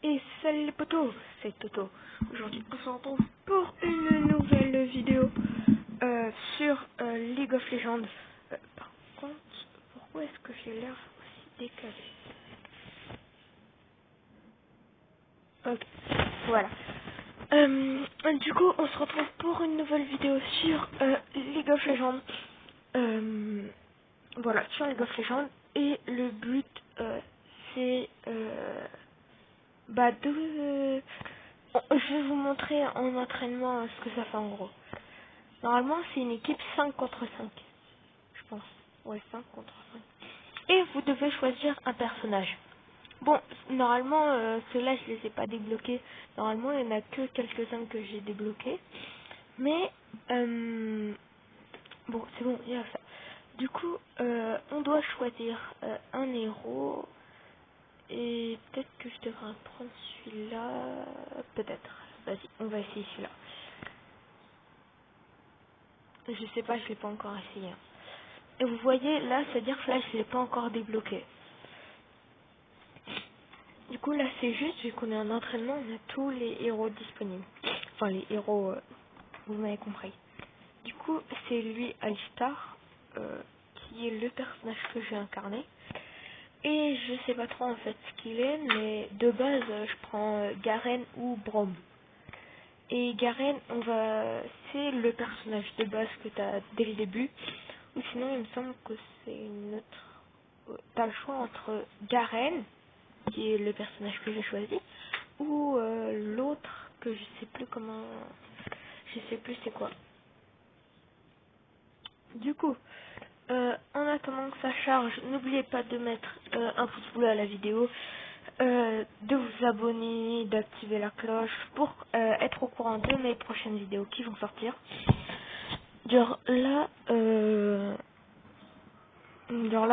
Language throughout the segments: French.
Et salut les potos, c'est Toto. Aujourd'hui on se retrouve pour une nouvelle vidéo sur League of Legends. Par contre, pourquoi est-ce que j'ai l'air aussi décalé? Ok, voilà. Du coup, on se retrouve pour une nouvelle vidéo sur League of Legends. Voilà, sur League of Legends. Et le but, c'est je vais vous montrer en entraînement ce que ça fait en gros. Normalement, c'est une équipe 5 contre 5, je pense. Ouais, 5 contre 5. Et vous devez choisir un personnage. Bon, normalement, ceux-là, je les ai pas débloqués. Normalement, il n'y en a que quelques-uns que j'ai débloqués. Mais, bon, c'est bon, il y a ça. Du coup, on doit choisir un héros. Et peut-être que je devrais prendre celui-là. Peut-être. Vas-y, on va essayer celui-là. Je sais pas, je l'ai pas encore essayé. Et vous voyez, là, c'est-à-dire que là, je l'ai pas encore débloqué. Du coup, là, c'est juste, vu qu'on est en entraînement, on a tous les héros disponibles. Enfin, les héros, vous m'avez compris. Du coup, c'est lui, Alistar, qui est le personnage que j'ai incarné. Et je sais pas trop en fait ce qu'il est, mais de base, je prends Garen ou Braum. Et Garen, c'est le personnage de base que tu as dès le début. Ou sinon, il me semble que c'est une autre. T'as le choix entre Garen, qui est le personnage que j'ai choisi, ou l'autre que je sais plus comment. Je sais plus c'est quoi. Du coup, en attendant que ça charge, n'oubliez pas de mettre un pouce bleu à la vidéo, de vous abonner, d'activer la cloche pour être au courant de mes prochaines vidéos qui vont sortir. Genre là,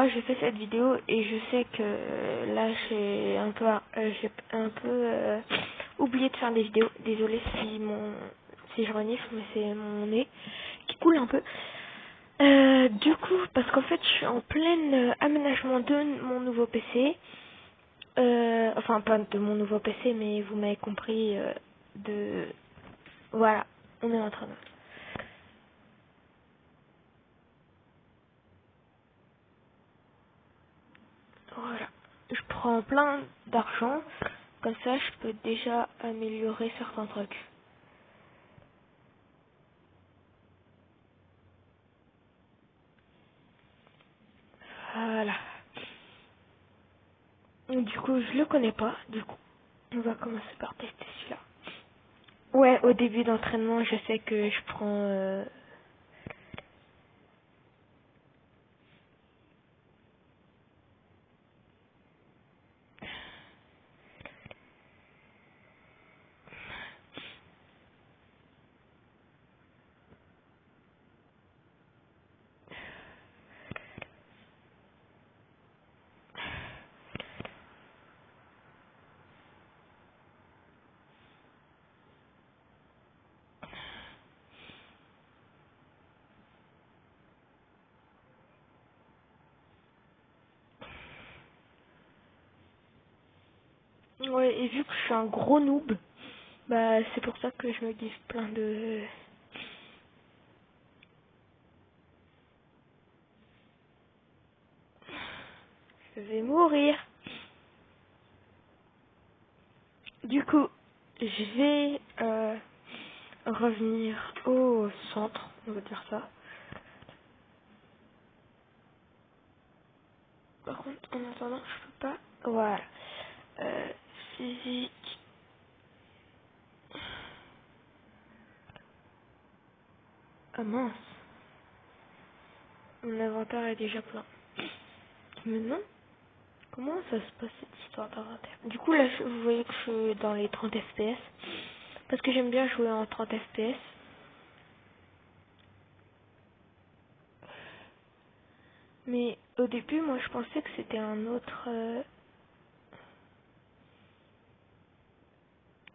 j'ai fait cette vidéo et je sais que là j'ai un peu oublié de faire des vidéos. Désolée si je renifle, mais c'est mon nez qui coule un peu. Du coup, parce qu'en fait, je suis en plein aménagement de mon nouveau PC. Enfin, pas de mon nouveau PC, mais vous m'avez compris. Voilà, on est en train de. Voilà. Je prends plein d'argent. Comme ça, je peux déjà améliorer certains trucs. Voilà. Du coup, je le connais pas. Du coup, on va commencer par tester celui-là. Ouais, au début d'entraînement, je sais que je prends... Ouais, et vu que je suis un gros noob, bah c'est pour ça que je me dis plein de... Je vais mourir. Du coup, je vais revenir au centre, on va dire ça. Par contre, en attendant, je peux pas... Voilà. Euh, Physique. Ah mince. Mon inventaire est déjà plein. Mais non. Comment ça se passe cette histoire d'inventaire? Du coup, là, vous voyez que je suis dans les 30 FPS. Parce que j'aime bien jouer en 30 FPS. Mais au début, moi, je pensais que c'était un autre...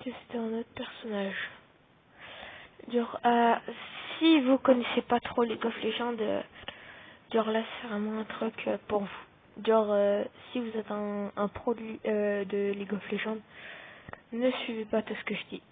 que c'était un autre personnage. Genre, si vous connaissez pas trop League of Legends, genre là, c'est vraiment un truc pour vous. Genre, si vous êtes un pro de League of Legends, Ne suivez pas tout ce que je dis.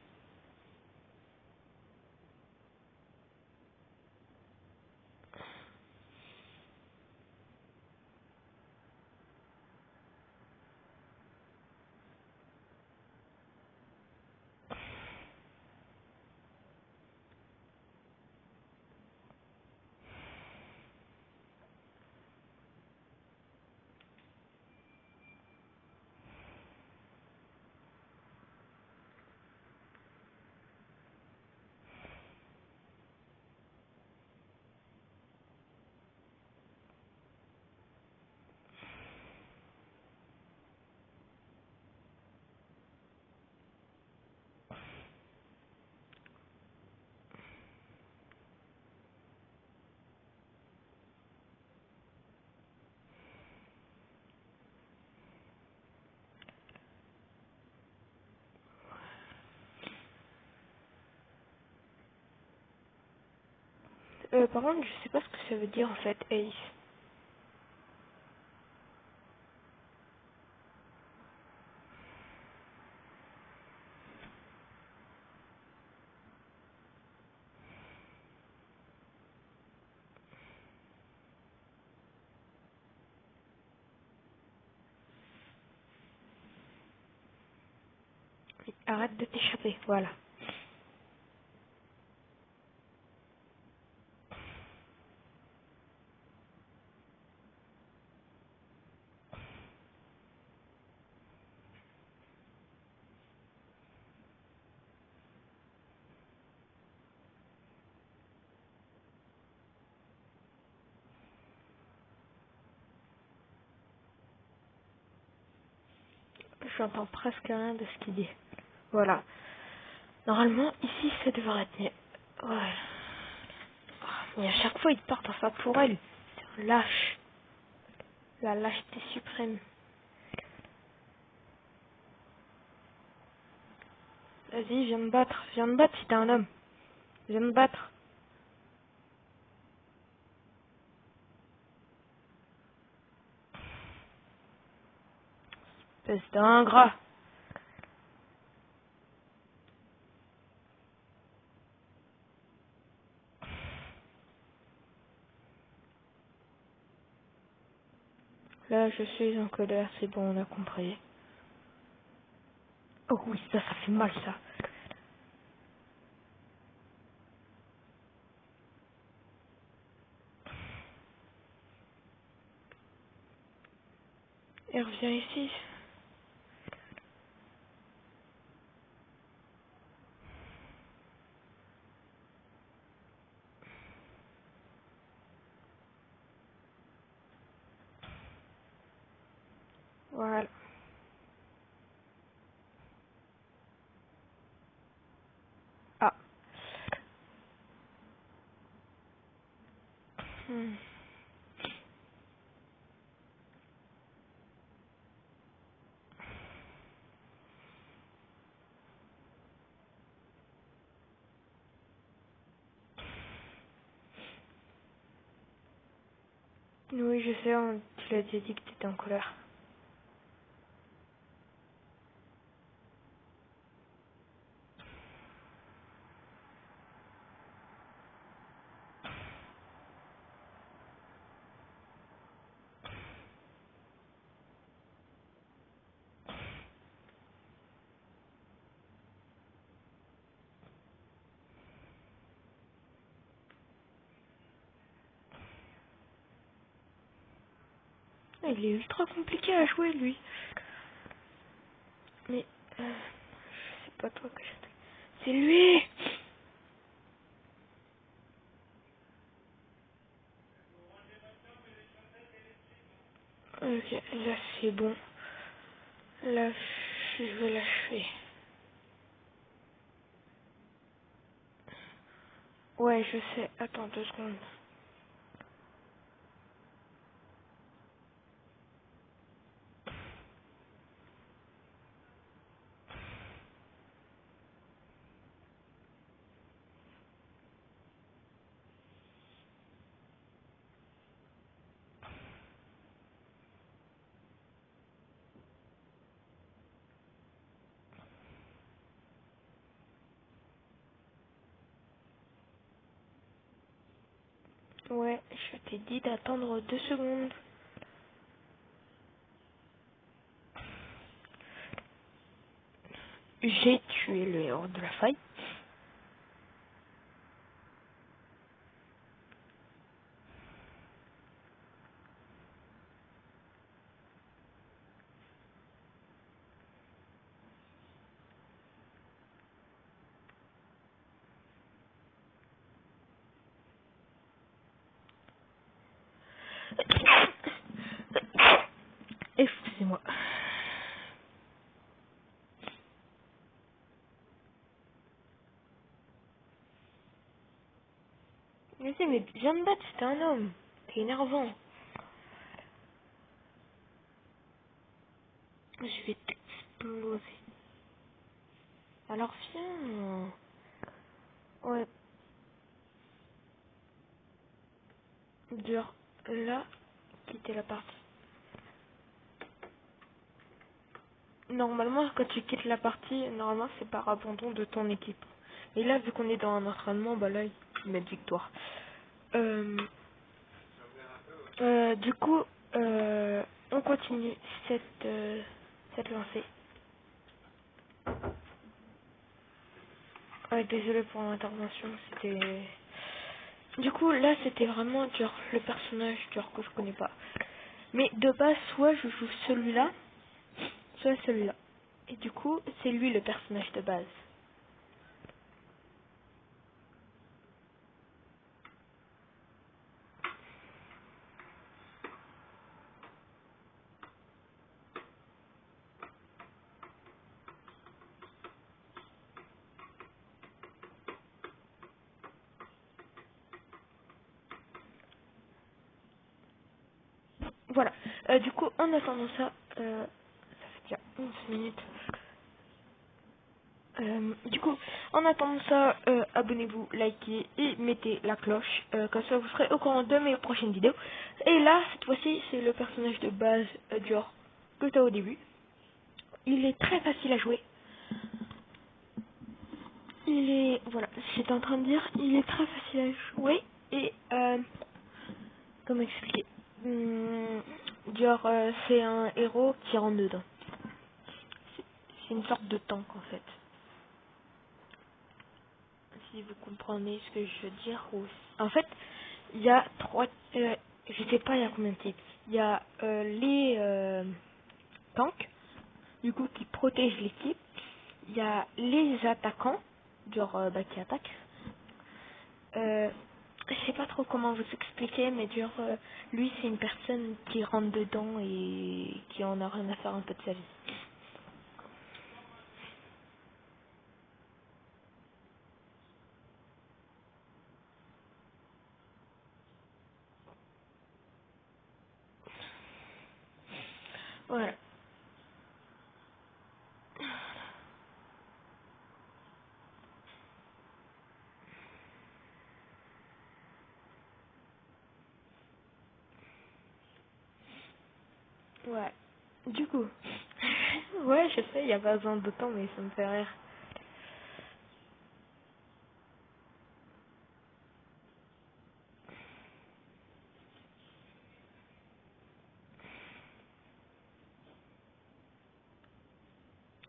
Par contre, je sais pas ce que ça veut dire en fait, Ace. Arrête de t'échapper, voilà. J'entends presque rien de ce qu'il dit. Voilà. Normalement, ici, ça devrait être mieux. Ouais. Mais à chaque fois, il part dans sa tourelle. C'est un lâche. La lâcheté suprême. Vas-y, viens me battre. Viens me battre si t'es un homme. Viens me battre. Espèce d'ingrat. Là, je suis en colère. C'est bon, on a compris. Oh oui, ça fait mal, ça. Et reviens ici. Voilà. Ah. Hmm. Oui, je sais, tu l'as déjà dit que t'étais en colère. Il est ultra compliqué à jouer, lui. Mais, c'est pas toi que j'attaque. C'est lui! Ok, là c'est bon. Là, je vais l'achever. Ouais, je sais. Attends 2 secondes. Ouais, je t'ai dit d'attendre 2 secondes. J'ai tué le héros de la faille. Excusez-moi. Mais si, mais viens me battre, c'était un homme. T'es énervant. Je vais t'exploser. Alors viens. Ouais, dur. Là, quitter la partie. Normalement, quand tu quittes la partie, normalement, c'est par abandon de ton équipe. Et là, vu qu'on est dans un entraînement, bah là, ils mettent victoire. Euh, du coup, on continue cette lancée. Ouais, désolé pour l'intervention, c'était... Du coup, là, c'était vraiment genre le personnage genre que je connais pas. Mais de base, soit je joue celui-là, soit celui-là. Et du coup, c'est lui le personnage de base. Voilà. Du coup, en attendant ça, ça fait déjà 11 minutes. Du coup, en attendant ça, abonnez-vous, likez et mettez la cloche. Comme ça, vous serez au courant de mes prochaines vidéos. Et là, cette fois-ci, c'est le personnage de base genre que tu as au début. Il est très facile à jouer. Il est... Voilà, j'étais en train de dire, il est très facile à jouer. Et... comment expliquer genre, c'est un héros qui rentre dedans. C'est une sorte de tank, en fait. Si vous comprenez ce que je veux dire. En fait, il y a trois... je sais pas il y a combien de types. Il y a les tanks, du coup, qui protègent l'équipe. Il y a les attaquants, genre bah, qui attaquent. Je sais pas trop comment vous expliquer, mais genre, lui, c'est une personne qui rentre dedans et qui en a rien à faire un peu de sa vie. Voilà. Ouais. Du coup, ouais, je sais, il y a pas besoin de temps, mais ça me fait rire.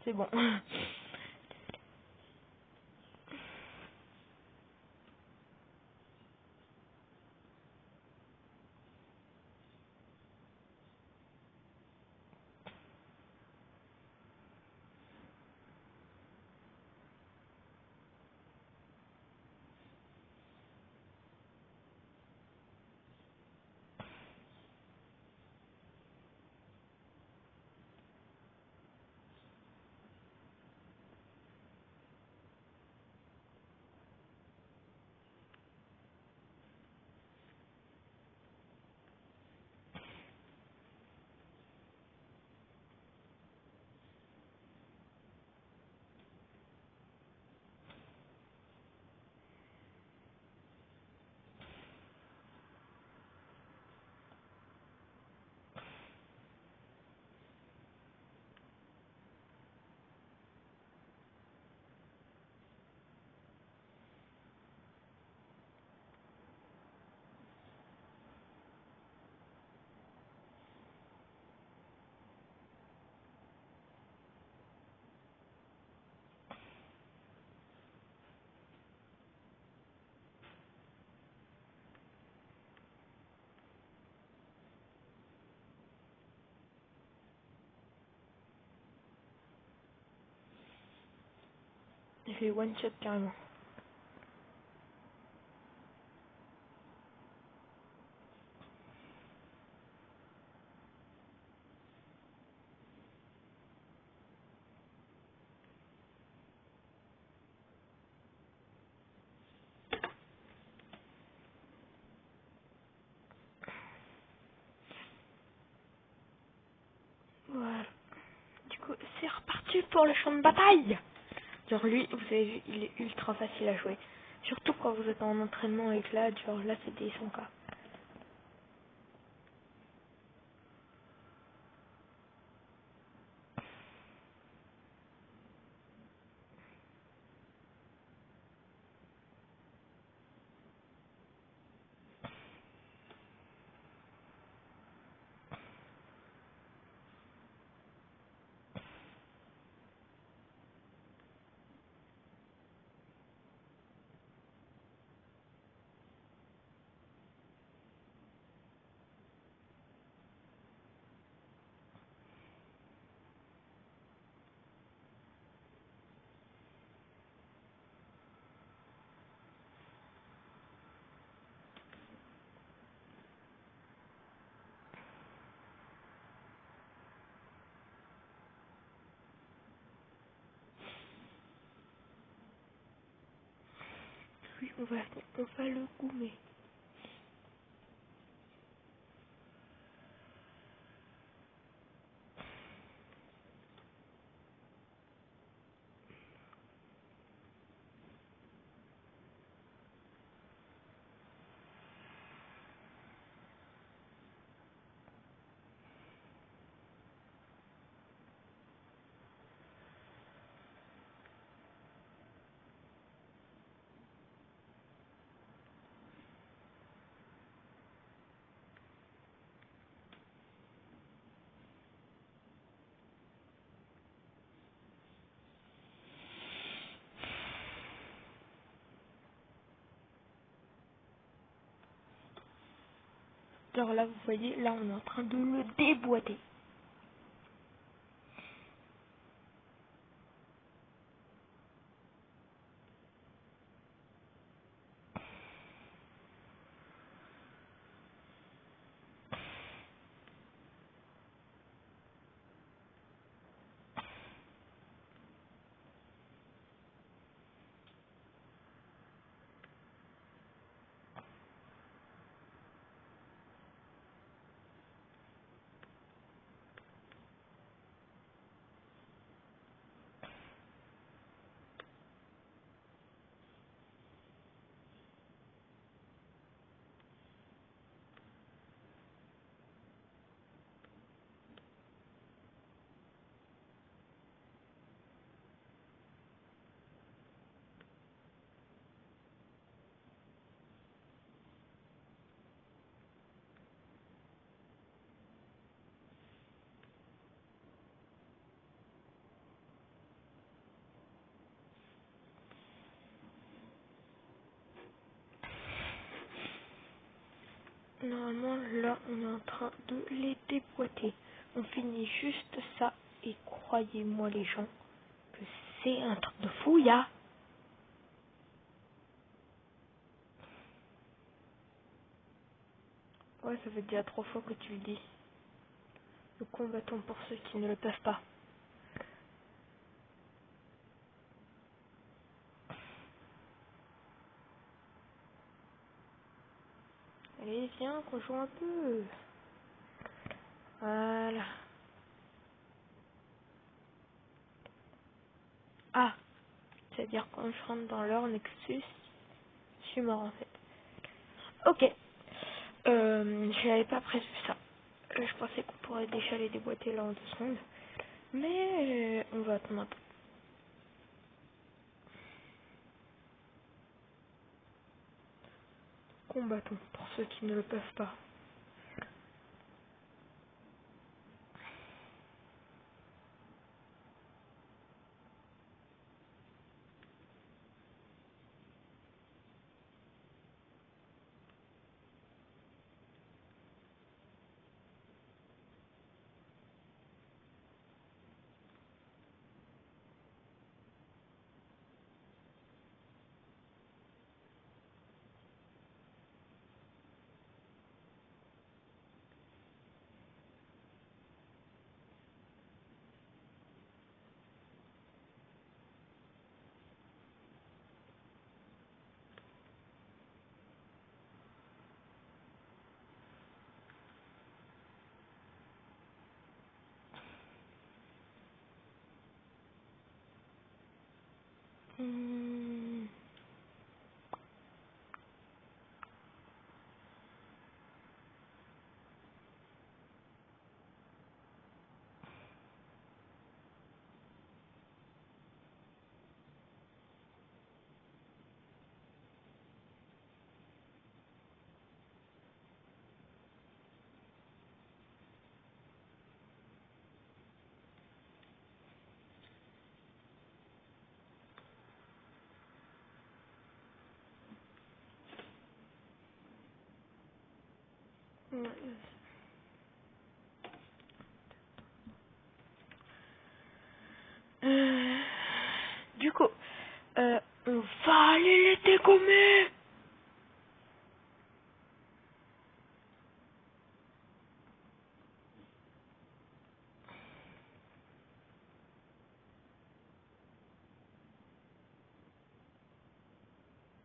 C'est bon. Je les one-shot carrément. Voilà. Du coup, c'est reparti pour le champ de bataille. Genre lui, vous avez vu, il est ultra facile à jouer. Surtout quand vous êtes en entraînement avec là, genre là c'était son cas. Oui, on va le goumer. Genre là, vous voyez, là on est en train de le déboîter. Normalement, là, on est en train de les déboîter. On finit juste ça. Et croyez-moi, les gens, que c'est un truc de fouilla. Ouais, ça fait déjà 3 fois que tu le dis. Le combattant pour ceux qui ne le peuvent pas. Allez, viens, qu'on joue un peu. Voilà. Ah, c'est-à-dire quand je rentre dans leur Nexus, je suis mort en fait. Ok. Je n'avais pas prévu ça. Je pensais qu'on pourrait déjà les déboîter là en 2 secondes. Mais on va attendre un peu. Combattons pour ceux qui ne le peuvent pas. Du coup, on va aller les dégommer.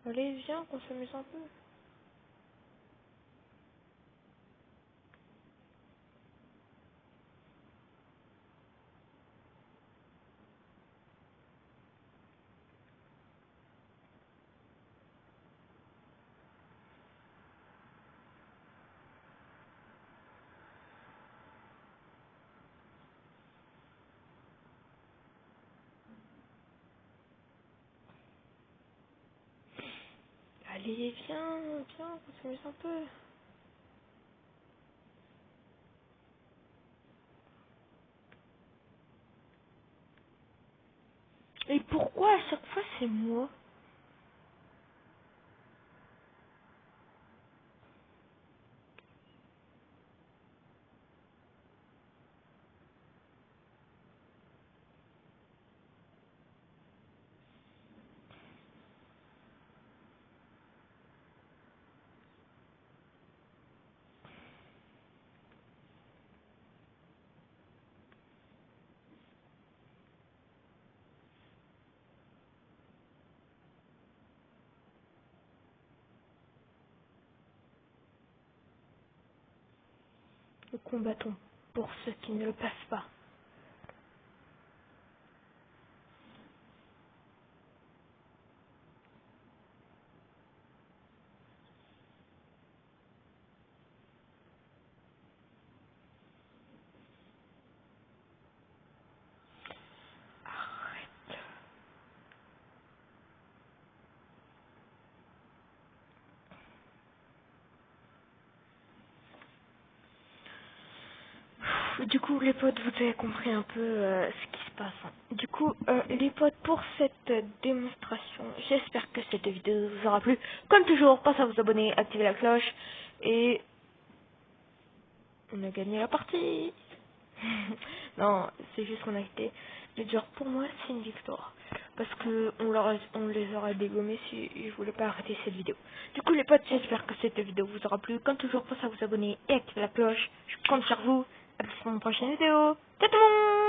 Allez, viens, qu'on s'amuse un peu. Allez, viens, viens, qu'on s'amuse un peu. Et pourquoi à chaque fois c'est moi? Nous combattons pour ceux qui ne le passent pas. Arrête. Du coup, les potes, vous avez compris un peu ce qui se passe. Du coup, les potes, pour cette démonstration, j'espère que cette vidéo vous aura plu. Comme toujours, pensez à vous abonner, activer la cloche et on a gagné la partie. Non, c'est juste qu'on a été. Mais genre, pour moi, c'est une victoire. Parce que on les aura dégommés si je voulais pas arrêter cette vidéo. Du coup, les potes, j'espère que cette vidéo vous aura plu. Comme toujours, pensez à vous abonner et activer la cloche. Je compte sur vous. À plus pour une prochaine vidéo. Ciao tout le monde!